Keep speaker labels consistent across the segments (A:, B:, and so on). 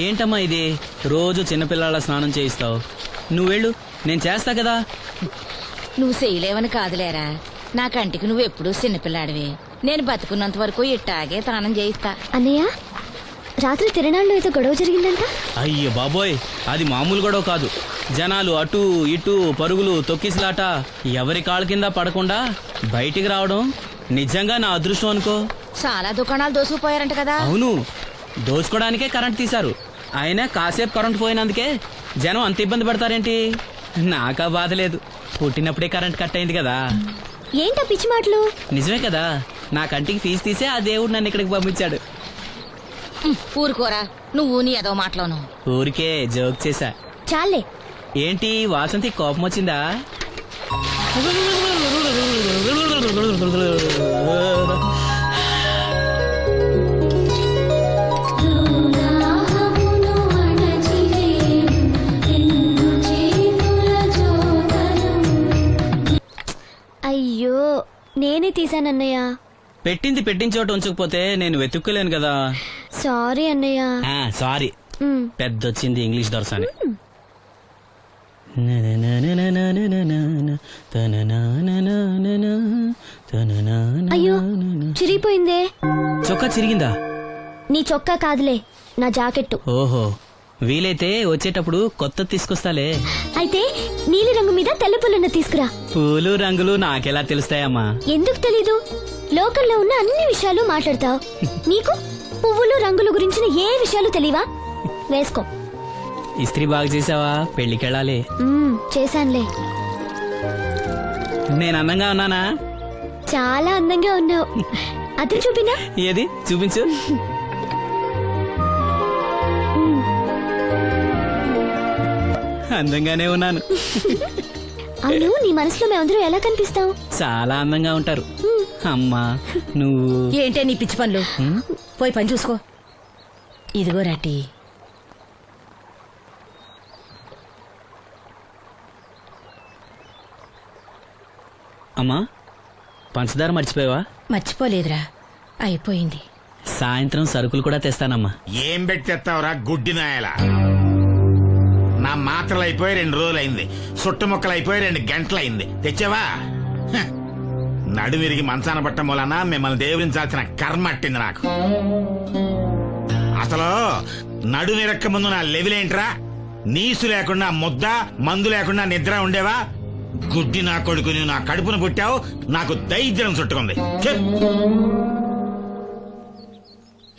A: ఏంటమ్మా ఇది? రోజు చిన్నపిల్లల స్నానం చేయిస్తావు. నువ్వెళ్ళు, నేను చేస్తా కదా.
B: నువ్వు చేయలేవని కాదులేరా, నా కంటికి నువ్వు ఎప్పుడూ చిన్నపిల్లాడివి. నేను బతుకున్నంత వరకు ఇట్టాగే స్నానం చేయిస్తా.
C: అన్నయ్య, రాత్రి తిరణాల్లో ఏదో గొడవ జరిగిందంట.
A: అయ్యో బాబోయ్, అది మామూలు గొడవ కాదు. జనాలు అటు ఇటు పరుగులు, తొక్కిసలాట. ఎవరి కాళ్ళ కింద పడకుండా బయటికి రావడం నిజంగా నా అదృష్టం అనుకో.
B: చాలా దుకాణాలు దోసుకుపోయారంట కదా.
A: అవును, దోచుకోవడానికే కరెంట్ తీశారు. అయినా కాసేపు కరెంట్ పోయినందుకే జనం అంత ఇబ్బంది పడతారేంటి? నాకా బాధ లేదు, పుట్టినప్పుడే కరెంట్ కట్ అయింది కదా.
C: ఏంటా పిచ్చి మాటలు?
A: నిజమే కదా, నా కంటికి ఫీజు తీసే ఆ దేవుడు నన్ను ఇక్కడికి పంపించాడు.
B: ఊరుకోరా, నువ్వు నీ ఏదో మాటలోను.
A: ఊరికే జోక్ చేశా.
C: చాలే.
A: ఏంటి వాసంతి కోపం వచ్చిందా?
C: అయ్యో, నేనే తీసానన్నయ్య.
A: పెట్టిన చోట ఉంచకపోతే నేను వెతుక్కోలేను కదా.
C: సారీ అన్నయ్య.
A: సారీ. పెద్దొచ్చింది ఇంగ్లీష్ దొరసాని.
C: అయ్యో, చిరిగిపోయిందే.
A: చొక్కా చిరిగిందా?
C: నీ చొక్కా కాదులే, నా జాకెట్టు.
A: ఓహో, వీలైతే వచ్చేటప్పుడు కొత్త తీసుకొస్తాలే.
C: అయితే నీలి రంగు మీద తెల్ల పుల్లన్న తీసుకురా.
A: పూలు రంగులు నాకెలా తెలుస్తాయమ్మా?
C: ఎందుకు తెలీదు? లోకల్లో ఉన్న అన్ని విషయాలు మాట్లాడతావు. నీకు పువ్వులు రంగులు గురించిన ఏ విషయాలు తెలియవా? వేసుకో.
A: ఇస్త్రీ బాగా చేసావా? పెళ్లికెళ్ళాలి.
C: చేశానులే.
A: నేను అందంగా ఉన్నానా?
C: చాలా అందంగా ఉన్నావు. అది చూపినా?
A: ఏది చూపించు. అందంగానే ఉన్నాను.
C: అవును, నీ మనసులో మేమందరం ఎలా కనిపిస్తావు?
A: చాలా అందంగా ఉంటారు. అమ్మా నువ్వు
B: ఏంటే నీ పిచ్చి పనులు? పోయి పని చూసుకో. ఇదిగో రాటి.
A: అమ్మా, పంచదార మర్చిపోయావా?
B: మర్చిపోలేదురా, అయిపోయింది.
A: సాయంత్రం సరుకులు కూడా తెస్తానమ్మా.
D: ఏం పెట్టి తెస్తావురా గుడ్డి నాయలా? నా మాత్రలు అయిపోయి 2 రోజులైంది, సుట్టుముక్కలు అయిపోయి 2 గంటలైంది. తెచ్చావా? నడుమిరిగి మంచాన పట్టం వలన మిమ్మల్ని దేవురించాల్సిన కర్మ అట్టింది నాకు. అసలు నడుమిరక్క ముందు నా లెవెలేంట్రా? నీసు లేకుండా ముద్ద, మందు లేకుండా నిద్ర ఉండేవా? గుడ్డి నా కొడుకు, నువ్వు నా కడుపును పుట్టావు, నాకు దైద్యం చుట్టుకుంది.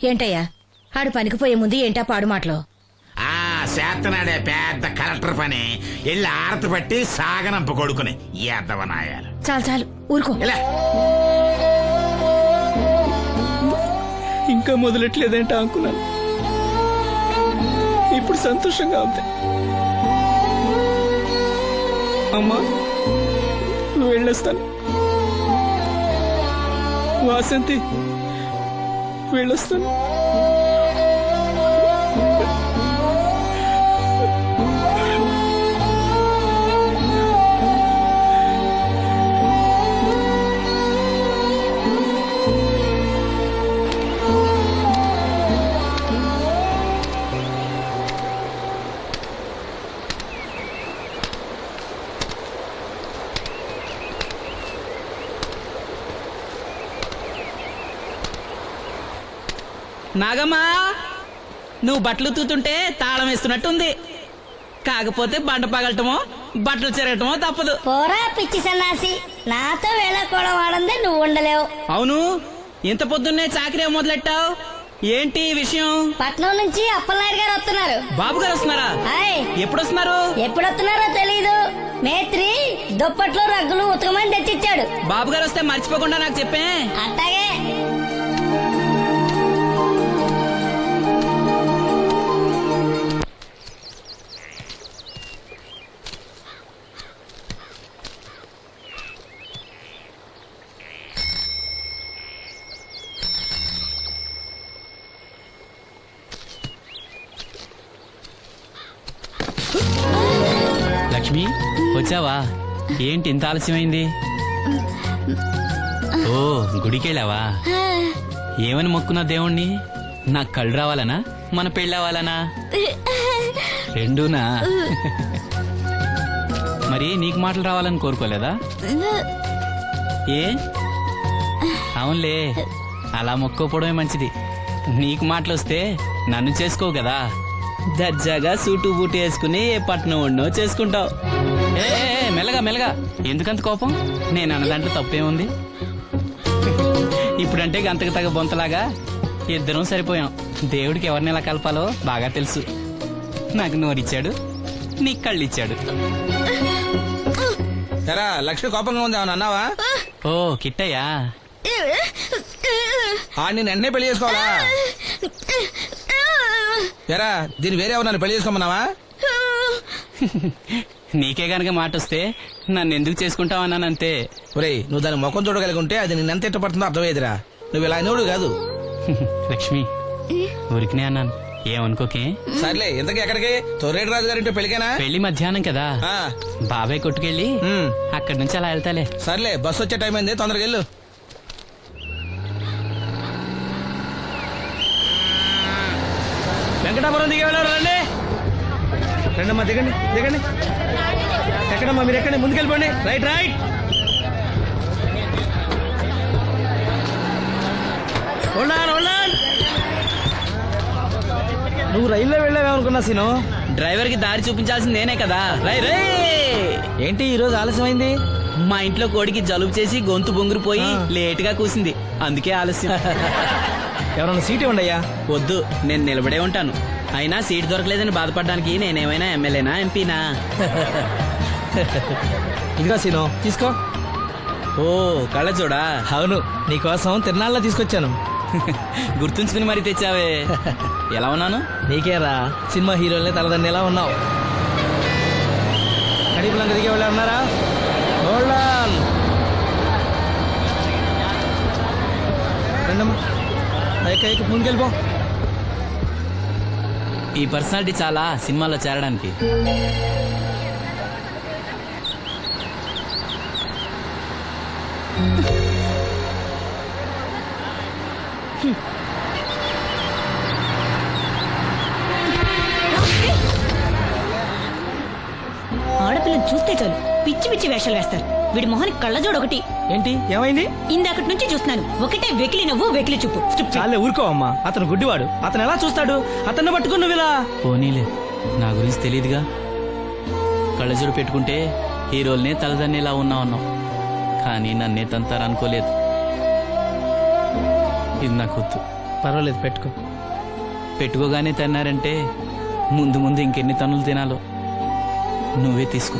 B: ఏంటయ్యా ఆడు పనికిపోయే ముందు ఏంటా పాడు మాటలు?
D: చేతనాడే పెద్ద కలెక్టర్ పని. ఎల్లి ఆరతి పట్టి సాగనంప కొడుకుని ఎద్దవనాయాలు.
B: చాలు చాలు, ఊరుకో.
A: ఇంకా మొదలెట్లేదేంటా అనుకున్నాను. ఇప్పుడు సంతోషంగా ఉంది. అమ్మా, నువ్వు వెళ్ళొస్తాను. వాసంతి, వెళ్ళొస్తాను. నాగమ్మా, నువ్వు బట్టలు తూతుంటే తాళం వేస్తున్నట్టుంది. కాకపోతే బండ పగలటమో బట్టలు చెరగటమో తప్పదు.
E: పోరా పిచ్చి సన్నాసి, నాతో వేళకోవడం వాడందే నువ్వు ఉండలేవు.
A: అవును, ఇంత పొద్దున్నే చాకరీ మొదలెట్టావు. ఏంటి విషయం?
E: పట్నం నుంచి అప్పలనాయుడు గారు వస్తున్నారు.
A: బాబు గారు వస్తున్నారా? ఎప్పుడు వస్తున్నారు?
E: ఎప్పుడు వస్తున్నారో తెలీదు. మేత్రి దుప్పట్లు రగ్గులు ఉతకమని తెచ్చిచ్చాడు.
A: బాబు గారు వస్తే మర్చిపోకుండా నాకు చెప్పే.
E: అట్టాగే.
A: లక్ష్మి, వచ్చావా? ఏంటి ఇంత ఆలస్యమైంది? ఓ, గుడికెళ్ళావా? ఏమని మొక్కున్నా దేవుణ్ణి? నాకు కళ్ళు రావాలనా? మన పెళ్ళి అవ్వాలనా? రెండూనా? మరి నీకు మాటలు రావాలని కోరుకోలేదా? ఏ అవునులే, అలా మొక్కోపోవడమే మంచిది. నీకు మాటలు వస్తే నన్ను చేసుకోవు కదా, దర్జాగా సూటు బూటు వేసుకుని ఏ పట్నం ఉండో చేసుకుంటావు. ఏ ఏ, ఏ, మెల్లగా మెల్లగా, ఎందుకంత కోపం? నేను అన్న దాంట్లో తప్పేముంది? ఇప్పుడంటే గంతకు తగ్గ బొంతలాగా ఇద్దరం సరిపోయాం. దేవుడికి ఎవరిని ఎలా కలపాలో బాగా తెలుసు. నాకు నోరిచ్చాడు, నీకు కళ్ళు ఇచ్చాడు.
F: ఎరా లక్ష్మి కోపంగా ఉంది ఏమన్నా అన్నావా?
A: ఓ కిట్టయ్యా,
F: నేను వెంటనే పెళ్లి చేసుకోవాలా? ఎరా దీన్ని వేరే ఎవరన్నా పెళ్లి చేసుకోమన్నావా?
A: నీకే గనక మాట వస్తే నన్ను ఎందుకు చేసుకుంటావన్నానంతే.
F: ఒరేయ్ నువ్వు దాని ముఖం చూడగలిగి ఉంటే అది నిన్నెంత ఇష్టపడుతుందో అర్థమయ్యేదిరా. నువ్వు ఇలా అనేవాడు కాదు.
A: లక్ష్మి, ఊరికినే అన్నాను, ఏమనుకోకే.
F: సర్లే ఇంతకీ ఎక్కడికి? తొర్రేటి రాజు గారింటే పెళ్లికేనా?
A: పెళ్లి మధ్యాహ్నం కదా,
F: ఆ,
A: బాబాయ్ కొట్టుకెళ్ళి అక్కడి నుంచి అలా వెళ్తాలే.
F: సర్లే బస్సు వచ్చే టైం అయింది, తొందరగా వెళ్ళు.
G: వెంకటాపురం దిగే వెళ్ళారు. రండి రండమ్మా, దిగండి దిగండి. ఎక్కడమ్మా మీరు? ఎక్కండి, ముందుకెళ్ళిపోండి. Right right. ఉండాలి ఉండాలి. నువ్వు రైల్లో వెళ్ళావేమనుకున్నా సీను.
A: డ్రైవర్ కి దారి చూపించాల్సింది నేనే కదా. రై రే,
G: ఏంటి ఈ రోజు ఆలస్యమైంది?
A: మా ఇంట్లో కోడికి జలుబు చేసి గొంతు బొంగురుపోయి లేట్ గా కూసింది, అందుకే ఆలస్యం.
G: ఎవరన్నా సీట్ ఇవ్వండి అయ్యా.
A: వద్దు, నేను నిలబడే ఉంటాను. అయినా సీట్ దొరకలేదని బాధపడడానికి నేనేమైనా ఎమ్మెల్యేనా ఎంపీనా?
G: ఇదిగో సీను తీసుకో.
A: ఓ కళ్ళజోడా?
G: అవును, నీకోసం తిరునాళ్ళ తీసుకొచ్చాను.
A: గుర్తుంచుకుని మరీ తెచ్చావే. ఎలా ఉన్నాను?
G: నీకేరా, సినిమా హీరోల్ని తలదన్నేలా ఉన్నావు. కడిపులంక దిగే వాళ్ళు ఉన్నారా? రండమ్మా, ముందుకెళ్ళిపో.
A: ఈ పర్సనాలిటీ చాలా సినిమాలో చేరడానికి.
H: ఆడపిల్లని చూస్తే చాలు పిచ్చి పిచ్చి వేషాలు వేస్తారు. వీడి మొహానికి కళ్ళజోడు ఒకటి.
G: ఏంటి ఏమైంది?
H: ఇందాకటి నుంచి చూస్తున్నాను, ఒకటే వెకిలి నవ్వు వెకిలి చూపు.
G: చాలే ఊరుకో అమ్మా, అతను గుడ్డివాడు. అతను ఎలా చూస్తాడు? అతన్ని పట్టుకుని నువ్వు ఇలా.
A: పోనీలే, నా గురించి తెలియదుగా. కళ్ళజోడు పెట్టుకుంటే హీరోల్నే తలదన్నేలా ఉన్నావు, కానీ నన్నే తంతారనుకోలేదు. ఇది నాకు వద్దు.
G: పర్వాలేదు, పెట్టుకో.
A: పెట్టుకోగానే తన్నారంటే ముందు ముందు ఇంకెన్ని తన్నులు తినాలో. నువ్వే తీసుకో.